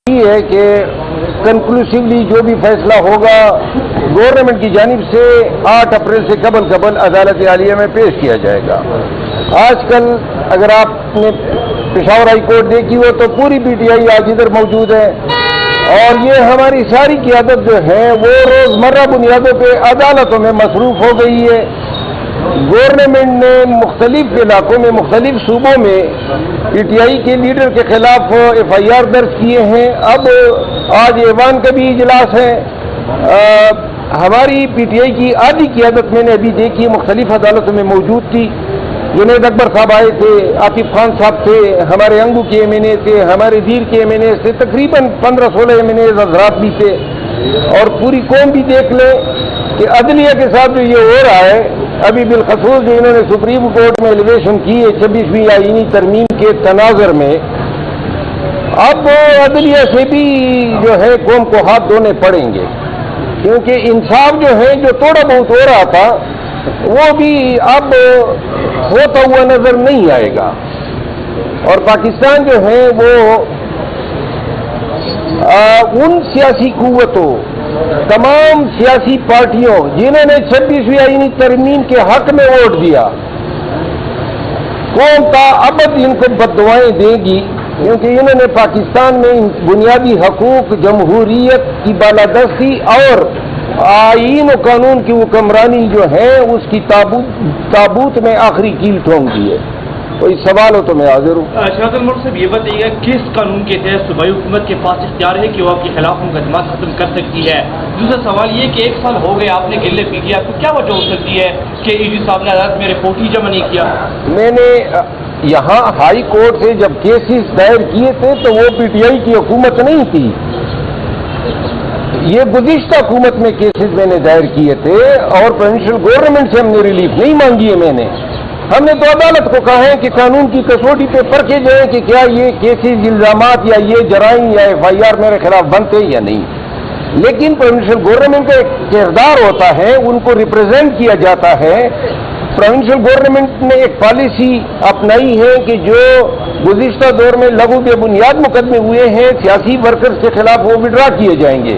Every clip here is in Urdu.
یہ ہے کہ کنکلوسیولی جو بھی فیصلہ ہوگا گورنمنٹ کی جانب سے 8 اپریل سے قبل عدالت عالیہ میں پیش کیا جائے گا۔ آج کل اگر آپ نے پشاور ہائی کورٹ دیکھی ہو تو پوری پی ٹی آئی آج ادھر موجود ہے، اور یہ ہماری ساری قیادت جو ہے وہ روزمرہ بنیادوں پہ عدالتوں میں مصروف ہو گئی ہے۔ گورنمنٹ نے مختلف علاقوں میں مختلف صوبوں میں پی ٹی آئی کے لیڈر کے خلاف ایف آئی آر درج کیے ہیں۔ اب آج ایوان کا بھی اجلاس ہے۔ ہماری پی ٹی آئی کی آدھی قیادت میں نے ابھی دیکھی مختلف عدالتوں میں موجود تھی۔ جنید اکبر صاحب آئے تھے، عاطف خان صاحب تھے، ہمارے انگو کے ایم این اے تھے، ہمارے دیر کے ایم این اے تھے، تقریباً 15-16 ایم این اے حضرات بھی تھے، اور پوری قوم بھی دیکھ لے کہ عدلیہ کے ساتھ جو یہ ہو رہا ہے، ابھی بالخصوص جو انہوں نے سپریم کورٹ میں ایلیگیشن کی ہے 26ویں آئینی ترمیم کے تناظر میں، اب عدلیہ سے بھی جو ہے قوم کو ہاتھ دھونے پڑیں گے، کیونکہ انصاف جو ہے جو تھوڑا بہت ہو رہا تھا وہ بھی اب ہوتا ہوا نظر نہیں آئے گا۔ اور پاکستان جو ہے وہ ان سیاسی قوتوں، تمام سیاسی پارٹیوں جنہوں نے 26ویں آئینی ترمیم کے حق میں ووٹ دیا، قوم کا ابد ان کو بددعائیں دے گی، کیونکہ انہوں نے پاکستان میں بنیادی حقوق، جمہوریت کی بالادستی اور آئین و قانون کی حکمرانی جو ہے اس کی تابوت میں آخری کیل ٹھونک دی ہے۔ کوئی سوال ہو تو میں حاضر ہوں۔ شاہد الملک صاحب یہ بتائیے گا کس قانون کے تحت صوبائی حکومت کے پاس اختیار ہے کہ وہ آپ کے خلاف مقدمات ختم کر سکتی ہے؟ دوسرا سوال یہ کہ 1 سال ہو گئے آپ نے گلے پی لیا، تو کیا وجہ ہو سکتی ہے کہ ای ڈی صاحب نے عدالت میں رپورٹ ہی جمع نہیں کیا؟ میں نے یہاں ہائی کورٹ سے جب کیسز دائر کیے تھے تو وہ پی ٹی آئی کی حکومت نہیں تھی، یہ گزشتہ حکومت میں کیسز میں نے دائر کیے تھے، اور پروونشل گورنمنٹ سے ہم نے ریلیف نہیں مانگی ہے۔ ہم نے تو عدالت کو کہا ہے کہ قانون کی کسوٹی پہ پرکھے جائیں کہ کیا یہ کیسز، الزامات یا یہ جرائم یا ایف آئی آر میرے خلاف بنتے یا نہیں، لیکن پروونشل گورنمنٹ کا ایک کردار ہوتا ہے، ان کو ریپرزینٹ کیا جاتا ہے۔ پروونشل گورنمنٹ نے ایک پالیسی اپنائی ہے کہ جو گزشتہ دور میں لغو بے بنیاد مقدمے ہوئے ہیں سیاسی ورکرز کے خلاف وہ وڈرا کیے جائیں گے،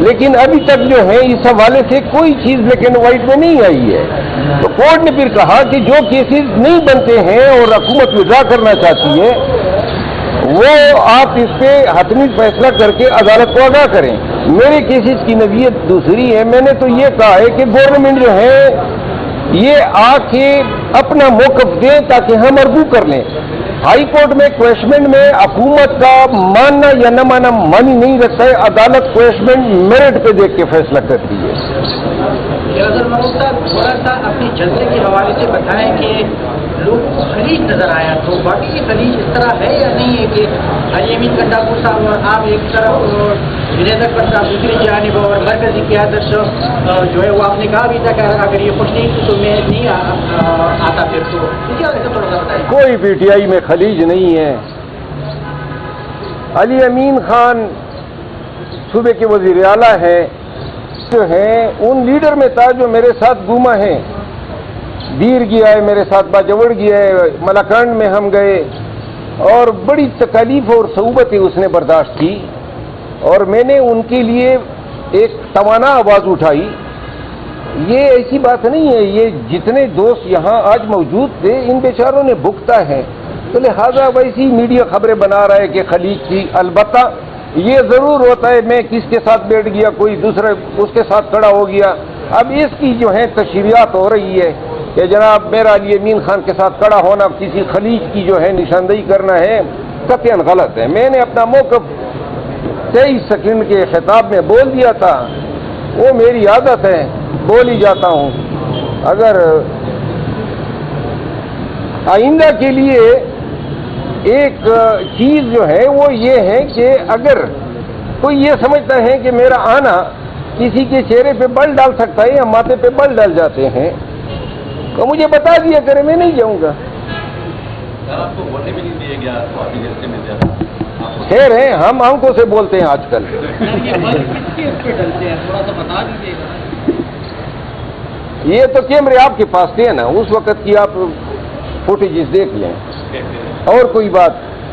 لیکن ابھی تک جو ہے اس حوالے سے کوئی چیز بلیک اینڈ وائٹ میں نہیں آئی ہے۔ تو کورٹ نے پھر کہا کہ جو کیسز نہیں بنتے ہیں اور حکومت وڈرا کرنا چاہتی ہے وہ آپ اس پہ حتمی فیصلہ کر کے عدالت کو آگاہ کریں۔ میرے کیسز کی نوعیت دوسری ہے۔ میں نے تو یہ کہا ہے کہ گورنمنٹ جو ہے یہ آ کے اپنا موقف دیں تاکہ ہم ارگو کر لیں۔ ہائی کورٹ میں کویشمنٹ میں حکومت کا ماننا یا نہ ماننا مانی نہیں رکھتا ہے، عدالت کویشمنٹ میرٹ پہ دیکھ کے فیصلہ کرتی ہے۔ تھوڑا سا اپنی جلسے کے حوالے سے بتائیں کہ لوگوں کو خلیج نظر آیا، تو باقی کی خلیج اس طرح ہے یا نہیں ہے کہ علی امین کنڈاکو صاحب اور آپ ایک طرف اور جنید اکبر صاحب دوسری جانب اور مرکزی قیادت جو ہے وہ آپ نے کہا بھی تھا کہ اگر یہ خوش نہیں تو میں نہیں آتا، پھر تو اسی وجہ سے تھوڑا سا بتائیں۔ کوئی پی ٹی آئی میں خلیج نہیں ہے۔ علی امین خان صوبے کے وزیر اعلیٰ ہے، جو ہیں ان لیڈر میں تھا جو میرے ساتھ گھوما ہے، دیر گیا ہے میرے ساتھ، باجوڑ گیا ہے، ملاکنڈ میں ہم گئے، اور بڑی تکالیف اور صعوبتیں اس نے برداشت کی، اور میں نے ان کے لیے ایک توانا آواز اٹھائی۔ یہ ایسی بات نہیں ہے، یہ جتنے دوست یہاں آج موجود تھے ان بیچاروں نے بھگتا ہے، تو لہذا ویسی میڈیا خبریں بنا رہا ہے کہ خلیج تھی۔ البتہ یہ ضرور ہوتا ہے میں کس کے ساتھ بیٹھ گیا، کوئی دوسرا اس کے ساتھ کھڑا ہو گیا۔ اب اس کی جو ہے تشریحات ہو رہی ہے کہ جناب میرا علی امین خان کے ساتھ کھڑا ہونا کسی خلیج کی جو ہے نشاندہی کرنا ہے، قطعاً غلط ہے۔ میں نے اپنا موقف 23 سیکنڈ کے خطاب میں بول دیا تھا، وہ میری عادت ہے، بول ہی جاتا ہوں۔ اگر آئندہ کے لیے ایک چیز جو ہے وہ یہ ہے کہ اگر کوئی یہ سمجھتا ہے کہ میرا آنا کسی کے چہرے پہ بل ڈال سکتا ہے یا ماتھے پہ بل ڈال جاتے ہیں تو مجھے بتا دیا کرے، میں نہیں جاؤں گا۔ آپ کو بولنے بھی نہیں دیا گیا تو آپ کے جلسے میں خیر ہے، ہم آنکھوں سے بولتے ہیں آج کل۔ یہ تو کیمرے آپ کے پاس تھے نا، اس وقت کی آپ فوٹیجز دیکھ لیں۔ اور کوئی بات